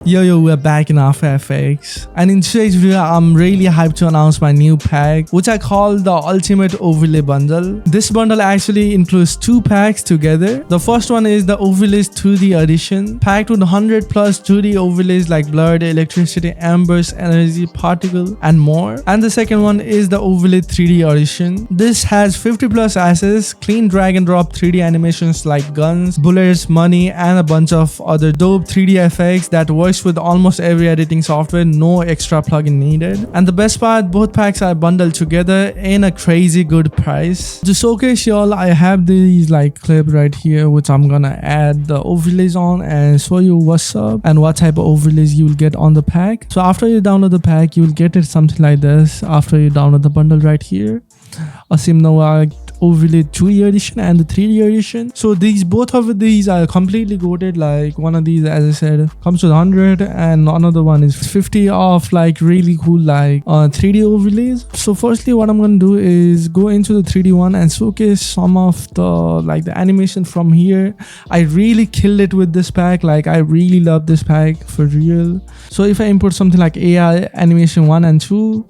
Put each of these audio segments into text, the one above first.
Yo, we're back in After Effects, and in today's video I'm really hyped to announce my new pack, which I call the Ultimate Overlay Bundle. This bundle actually includes two packs together. The first one is the Overlays 2D Edition, packed with 100 plus 2D overlays like blurred, electricity, embers, energy, particle, and more. And the second one is the Overlay 3D Edition. This has 50 plus assets, clean drag and drop 3D animations like guns, bullets, money, and a bunch of other dope 3D effects that works with almost every editing software, no extra plugin needed. And the best part, both packs are bundled together in a crazy good price. To showcase y'all, I have these like clip right here which I'm gonna add the overlays on and show you what's up and what type of overlays you will get on the pack. So after you download the pack, you will get it something like this. After you download the bundle right here, a Simnova Overlay 2D Edition and the 3D Edition. So both of these are completely goated. Like one of these, as I said, comes with 100 and another one is 50 of like really cool like 3D overlays. So firstly, what I'm gonna do is go into the 3D one and showcase some of the animation from here. I really killed it with this pack. Like I really love this pack for real. So if I import something like AI animation 1 and 2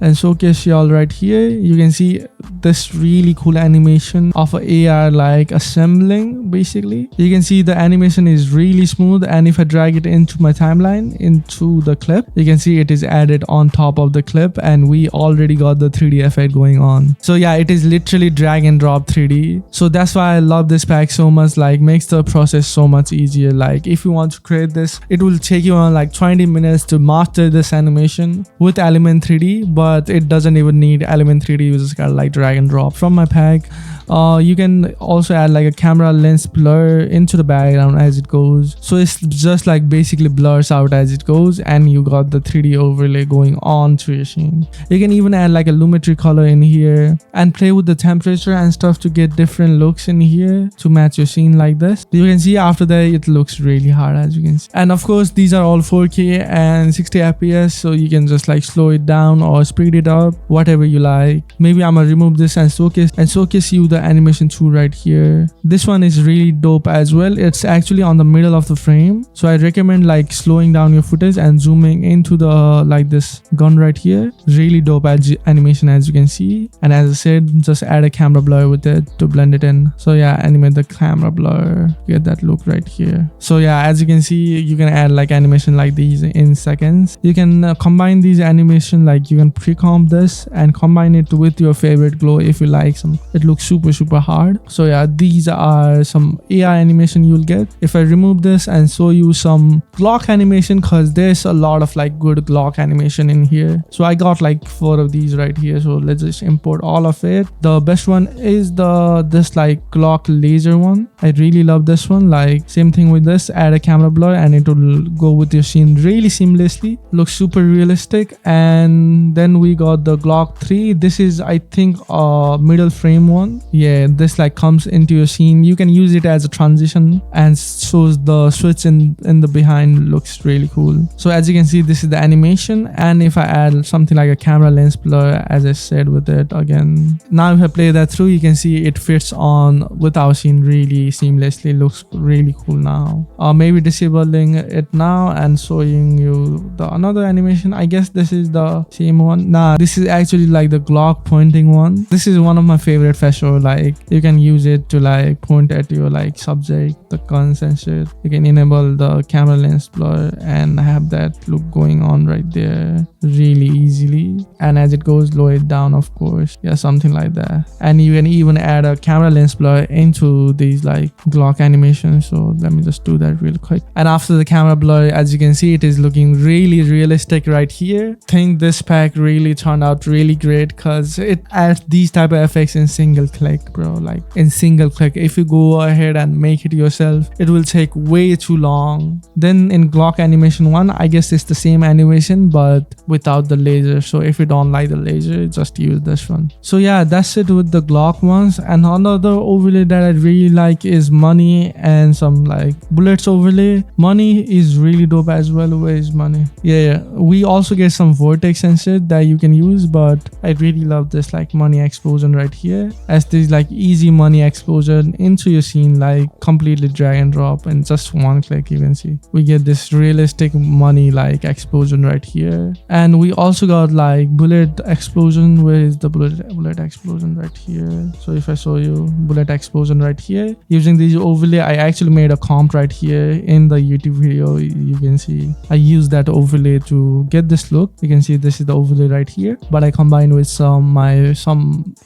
and showcase y'all right here, you can see this really cool animation of a AR like assembling. Basically you can see the animation is really smooth, and if I drag it into my timeline into the clip, you can see it is added on top of the clip and we already got the 3D effect going on. So yeah, it is literally drag and drop 3D. So that's why I love this pack so much. Like makes the process so much easier. Like if you want to create this, it will take you on like 20 minutes to master this animation with Element 3D, but it doesn't even need Element 3D. You just gotta like drag and drop from my pack. You can also add like a camera lens blur into the background as it goes, so it's just like basically blurs out as it goes, and you got the 3D overlay going on to your scene. You can even add like a lumetri color in here and play with the temperature and stuff to get different looks in here to match your scene like this. You can see after that it looks really hard, as you can see. And of course these are all 4K and 60 FPS, so you can just like slow it down or speed it up, whatever you like. Maybe I'm gonna remove this and showcase you the animation tool right here. This one is really dope as well. It's actually on the middle of the frame, so I recommend like slowing down your footage and zooming into the like this gun right here. Really dope animation, as you can see. And as I said, just add a camera blur with it to blend it in. So yeah, animate the camera blur, get that look right here. So yeah, as you can see, you can add like animation like these in seconds. You can combine these animation, like you can pre-comp this and combine it with your favorite glow if you like some. It looks super hard. So yeah, these are some AI animation you'll get. If I remove this and show you some Glock animation, because there's a lot of like good Glock animation in here. So I got like 4 of these right here, so let's just import all of it. The best one is this like Glock laser one. I really love this one. Like same thing with this, add a camera blur and it will go with your scene really seamlessly. Looks super realistic. And then we got the Glock 3. This is I think a middle frame one. Yeah, this like comes into your scene. You can use it as a transition and shows the switch in the behind. Looks really cool. So as you can see, this is the animation. And if I add something like a camera lens blur, as I said with it again, now if I play that through, you can see it fits on with our scene really seamlessly. Looks really cool now. Maybe disabling it now and showing you the another animation. I guess this is the same one. Nah, this is actually like the Glock pointing one. This is one of my favorite for sure. Like you can use it to like point at your like subject, the guns and shit. You can enable the camera lens blur and have that look going on right there really easily. And as it goes, lower it down, of course. Yeah, something like that. And you can even add a camera lens blur into these like Glock animations. So let me just do that real quick. And after the camera blur, as you can see, it is looking really realistic right here. I think this pack really turned out really great because it adds these type of effects in single click, bro. Like in single click. If you go ahead and make it yourself, it will take way too long. Then in Glock animation 1, I guess it's the same animation but without the laser. So if you don't like the laser, just use this one. So yeah, that's it with the Glock ones. And another overlay that I really like is money and some like bullets overlay. Money is really dope as well. Where is money? Yeah, we also get some vortex and shit that you can use, but I really love this like money explosion right here, as this like easy money explosion into your scene, like completely drag and drop and just one click. You can see we get this realistic money like explosion right here. And we also got like bullet explosion. Where is the bullet explosion? Right here. So if I show you bullet explosion right here, using these overlay, I actually made a comp right here in the YouTube video. You can see I use that overlay to get this look. You can see this is the overlay right here, but I combined with some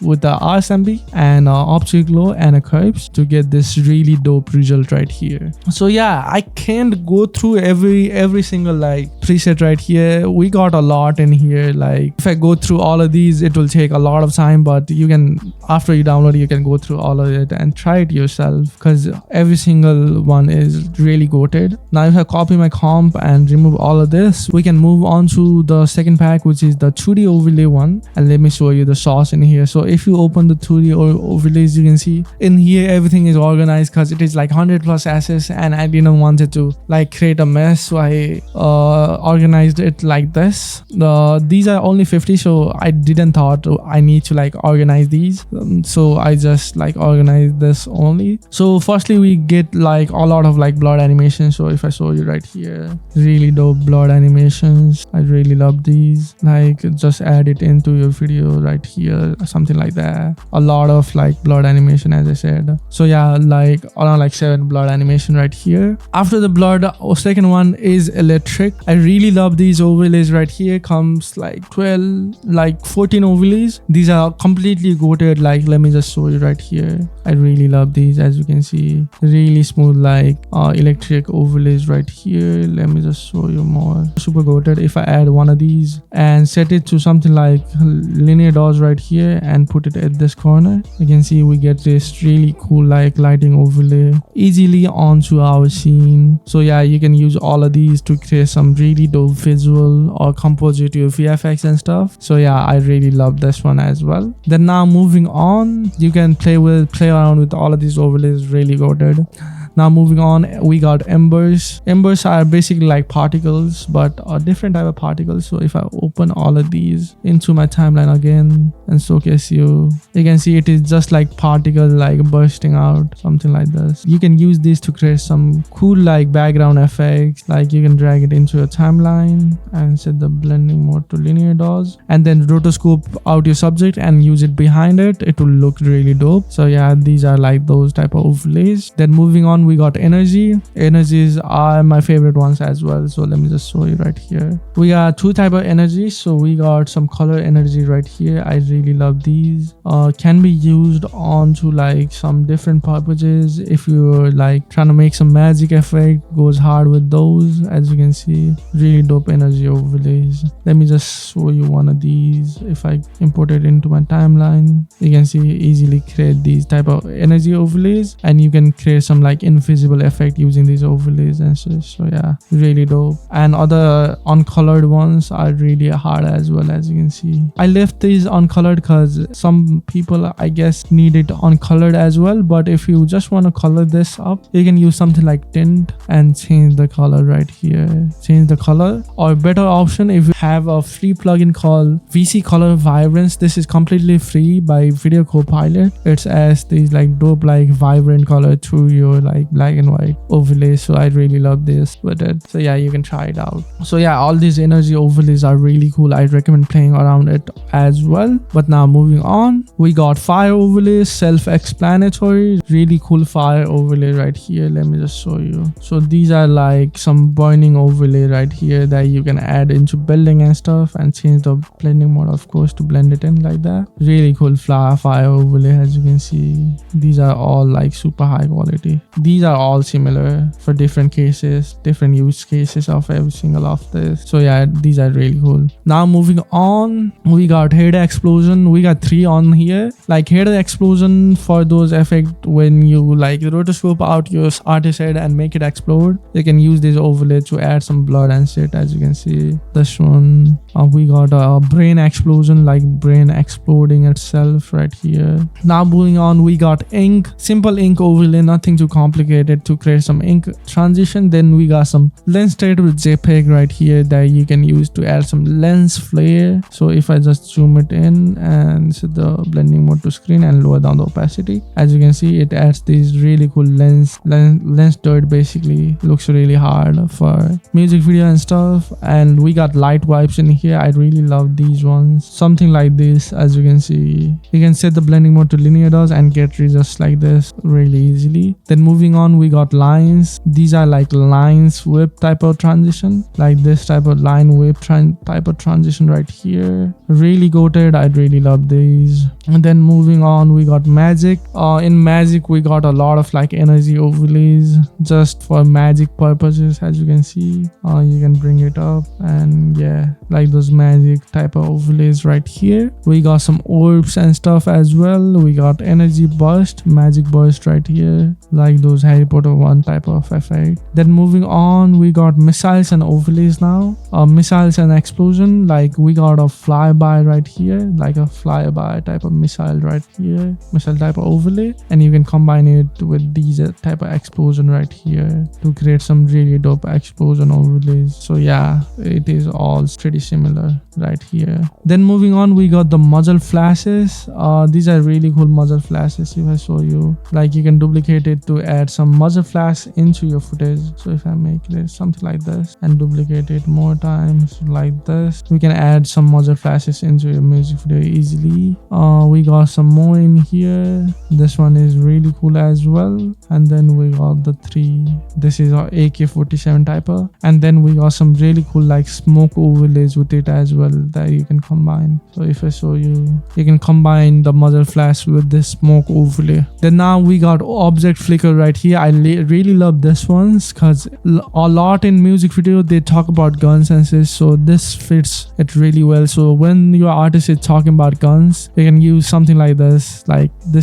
with the RSMB and optic glow and a curves to get this really dope result right here. So yeah, I can't go through every single like preset right here. We got a lot in here. Like if I go through all of these, it will take a lot of time, but you can, after you download it, you can go through all of it and try it yourself, because every single one is really goated. Now if I copy my comp and remove all of this, we can move on to the second pack, which is the 2D overlay one. And let me show you the sauce in here. So if you open the 2D overlays, you can see in here everything is organized, because it is like 100 plus assets and I didn't want it to like create a mess, so I organized it like this. These are only 50, so I didn't thought I need to like organize these, so I just like organize this only. So firstly we get like a lot of like blood animation. So if I show you right here, really dope blood animations. I really love these. Like just add it into your video right here, something like that. A lot of like blood animation, as I said. So yeah, like around like 7 blood animation right here. After the blood, second one is electric. I really love these overlays right here. Comes like 14 overlays. These are completely goated. Like let me just show you right here. I really love these. As you can see, really smooth like electric overlays right here. Let me just show you more. Super goated. If I add one of these and set it to something like linear dots right here and put it at this corner, you can see we get this really cool like lighting overlay easily onto our scene. So yeah, you can use all of these to create some really dope visual or compose it to your VFX and stuff. So yeah, I really love this one as well. Then now moving on, you can play around with all of these overlays. Really goated. Now moving on, we got embers. Embers are basically like particles, but a different type of particles. So if I open all of these into my timeline again and showcase you can see it is just like particles like bursting out, something like this. You can use this to create some cool like background effects. Like you can drag it into your timeline and set the blending mode to linear dots, and then rotoscope out your subject and use it behind it. It will look really dope. So yeah, these are like those type of overlays. Then moving on, we got energy. Energies are my favorite ones as well. So let me just show you right here. We got two type of energies. So we got some color energy right here. I really love these. Can be used onto like some different purposes. If you're like trying to make some magic effect, goes hard with those. As you can see, really dope energy overlays. Let me just show you one of these. If I import it into my timeline, you can see easily create these type of energy overlays, and you can create some like invisible effect using these overlays and such. So yeah, really dope. And other uncolored ones are really hard as well. As you can see, I left these uncolored because some people I guess need it uncolored as well. But if you just want to color this up, you can use something like tint and change the color right here. Change the color, or better option, if you have a free plugin called VC Color Vibrance. This is completely free by Video Copilot. It's as these like dope like vibrant color to your like black and white overlay. So I really love this with it. So yeah, you can try it out. So yeah, all these energy overlays are really cool. I recommend playing around it as well. But now moving on, we got fire overlays. Self-explanatory. Really cool fire overlay right here. Let me just show you. So these are like some burning overlay right here that you can add into building and stuff, and change the blending mode of course to blend it in like that. Really cool fire overlay. As you can see, these are all like super high quality. These are all similar for different cases, different use cases of every single of this. So yeah, these are really cool. Now moving on, we got head explosion. We got 3 on here. Like head explosion for those effects when you like rotoscope out your artist head and make it explode. You can use this overlay to add some blood and shit. As you can see, this one, we got a brain explosion, like brain exploding itself right here. Now moving on, we got ink. Simple ink overlay, nothing too complicated. duplicate it to create some ink transition. Then we got some lens state with JPEG right here that you can use to add some lens flare. So if I just zoom it in and set the blending mode to screen and lower down the opacity, as you can see, it adds these really cool lens dirt. Basically looks really hard for music video and stuff. And we got light wipes in here. I really love these ones, something like this. As you can see, you can set the blending mode to linear dodge and get results like this really easily. Then moving on, we got lines. These are like lines whip type of transition, like this type of line whip type of transition right here. Really goated. I really love these. And then moving on, we got magic. In magic we got a lot of like energy overlays just for magic purposes. As you can see, you can bring it up, and yeah, like those magic type of overlays right here. We got some orbs and stuff as well. We got energy burst, magic burst right here, like those Harry Potter 1 type of effect. Then moving on, we got missiles and overlays now. Missiles and explosion, like we got a flyby right here, like a flyby type of missile right here, missile type of overlay, and you can combine it with these type of explosion right here to create some really dope explosion overlays. So yeah, it is all pretty similar right here. Then moving on, we got the muzzle flashes. These are really cool muzzle flashes. If I show you, like you can duplicate it to add some muzzle flash into your footage. So if I make this something like this and duplicate it more times like this, we can add some muzzle flashes into your music video easily. We got some more in here. This one is really cool as well. And then we got the 3. This is our AK-47 type of, and then we got some really cool like smoke overlays with it as well that you can combine. So if I show you, you can combine the muzzle flash with this smoke overlay. Then now we got object flicker right here. I really love this ones because a lot in music video they talk about guns and says, so this fits it really well. So when your artist is talking about guns, you can use something like this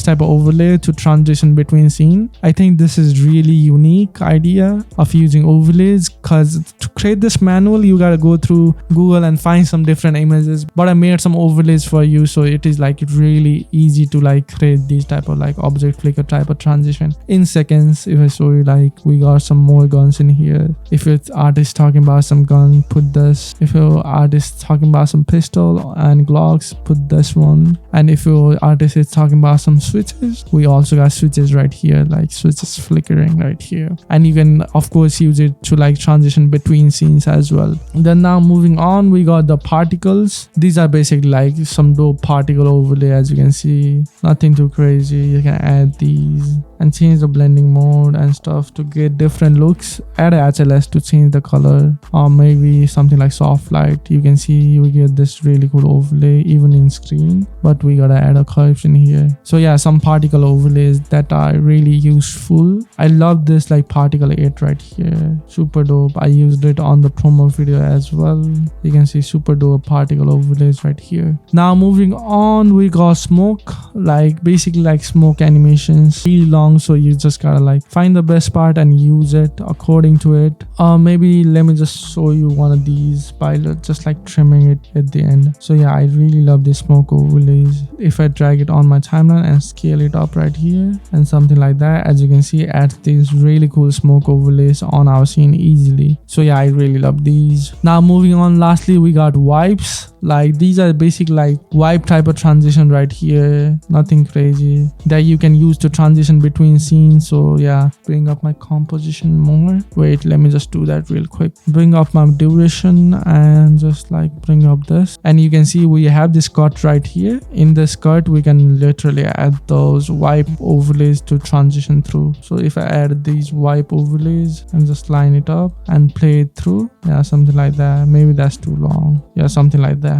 type of overlay to transition between scene. I think this is really unique idea of using overlays, because to create this manual you gotta go through Google and find some different images, but I made some overlays for you, so it is like really easy to like create these type of like object flicker type of transition in seconds. If I show you, like we got some more guns in here. If your artist talking about some gun, put this. If your artist talking about some pistol and Glocks, put this one. And if your artist is talking about some switches, we also got switches right here, like switches flickering right here, and you can of course use it to like transition between scenes as well. Then now moving on, we got the particles. These are basically like some dope particle overlay. As you can see, nothing too crazy. You can add these and change the blending mode and stuff to get different looks. Add a HLS to change the color, or maybe something like soft light. You can see you get this really cool overlay even in screen, but we gotta add a curves in here. So yeah, some particle overlays that are really useful. I love this like particle 8 right here, super dope. I used it on the promo video as well. You can see super dope particle overlays right here. Now moving on, we got smoke, like basically like smoke animations, really long, so you just gotta like find the best part and use it according to it. Maybe let me just show you one of these by just like trimming it at the end. So yeah, I really love this smoke overlays. If I drag it on my timeline and scale it up right here and something like that, as you can see, adds these really cool smoke overlays on our scene easily. So yeah, I really love these. Now moving on, lastly we got wipes. Like these are basically like wipe type of transition right here, nothing crazy, that you can use to transition between scenes. So yeah, bring up my composition more. Wait, let me just do that real quick. Bring up my duration and just like bring up this, and you can see we have this cut right here. In this cut we can literally add those wipe overlays to transition through. So if I add these wipe overlays and just line it up and play it through, yeah, something like that. Maybe that's too long. Yeah, something like that.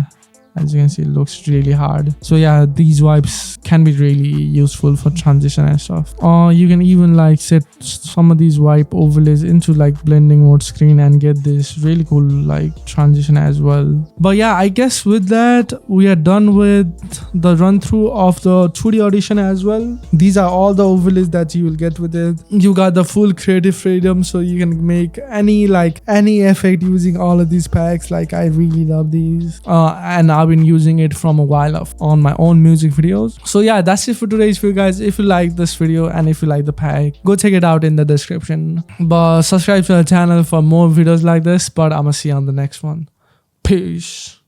As you can see, it looks really hard. So yeah, these wipes can be really useful for transition and stuff. Or you can even like set some of these wipe overlays into like blending mode screen and get this really cool like transition as well. But yeah, I guess with that we are done with the run through of the 2D audition as well. These are all the overlays that you will get with it. You got the full creative freedom, so you can make any effect using all of these packs. Like I really love these, and I've been using it from a while on my own music videos. So yeah, that's it for today's video, guys. If you like this video and if you like the pack, go check it out in the description. But subscribe to the channel for more videos like this. But I'ma see you on the next one. Peace.